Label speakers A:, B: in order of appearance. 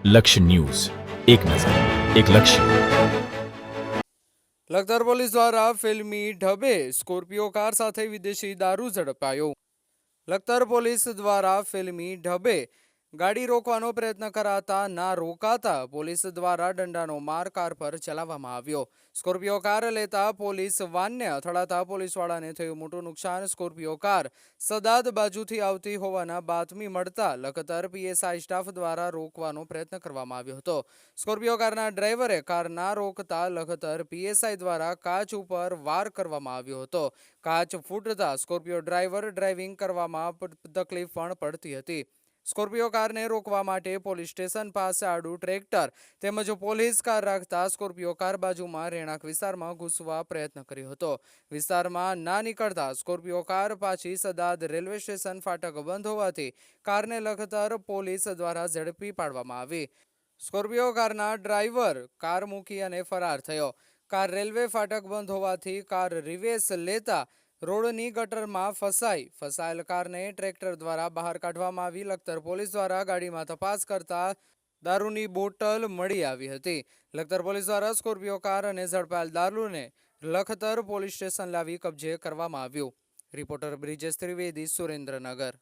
A: લક્ષ્ય ન્યૂઝ, એક નજર, એક લક્ષ્ય.
B: લખતર પોલીસ દ્વારા ફિલ્મી ઢબે સ્કોર્પિયો કાર સાથે વિદેશી દારૂ ઝડપાયો. લખતર પોલીસ દ્વારા ફિલ્મી ઢબે ગાડી રોકવાનો પ્રયત્ન કરાતા ના રોકાતા પોલીસ દ્વારા દંડાનો માર કાર પર ચલાવવામાં આવ્યો. સ્કોર્પિયો કાર લેતા પોલીસ વાનને અથડાતા પોલીસવાળાને થયું મોટું નુકસાન. સ્કોર્પિયો કાર સદાદ બાજુથી આવતી હોવાના બાતમી મળતા લખતર પીએસઆઈ સ્ટાફ દ્વારા રોકવાનો પ્રયત્ન કરવામાં આવ્યો હતો. સ્કોર્પિયો કારના ડ્રાઈવરે કાર ના રોકતા લખતર પીએસઆઈ દ્વારા કાચ ઉપર વાર કરવામાં આવ્યો હતો. કાચ ફૂટતા સ્કોર્પિયો ડ્રાઈવર ડ્રાઇવિંગ કરવામાં તકલીફ પણ પડતી હતી. સ્કોર્પિયો કારને રોકવા માટે પોલીસ સ્ટેશન પાસે આડું ટ્રેક્ટર તેમજ પોલીસ કાર રાખતા સ્કોર્પિયો કાર બાજુમાં રહેણાંક વિસ્તારમાં ઘૂસવા પ્રયત્ન કર્યો હતો. વિસ્તારમાં ના નીકળતા સ્કોર્પિયો કાર પાછી સદાદ રેલવે સ્ટેશન ફાટક બંધ હોવાથી કારને લખતર પોલીસ દ્વારા ઝડપી પાડવામાં આવી. સ્કોર્પિયો કારના ડ્રાઈવર કાર મૂકી અને ફરાર થયો. કાર રેલવે ફાટક બંધ હોવાથી કાર રિવેસ લેતા રોડની ગટરમાં ફસાયેલ કારને ટ્રેક્ટર દ્વારા બહાર કાઢવામાં આવી. લખતર પોલીસ દ્વારા ગાડીમાં તપાસ કરતા દારૂની બોટલ મળી આવી હતી. લખતર પોલીસ દ્વારા સ્કોર્પિયો કાર અને ઝડપાયેલ દારૂને લખતર પોલીસ સ્ટેશન લાવી કબજે કરવામાં આવ્યું. રિપોર્ટર બ્રિજેશ ત્રિવેદી, સુરેન્દ્રનગર.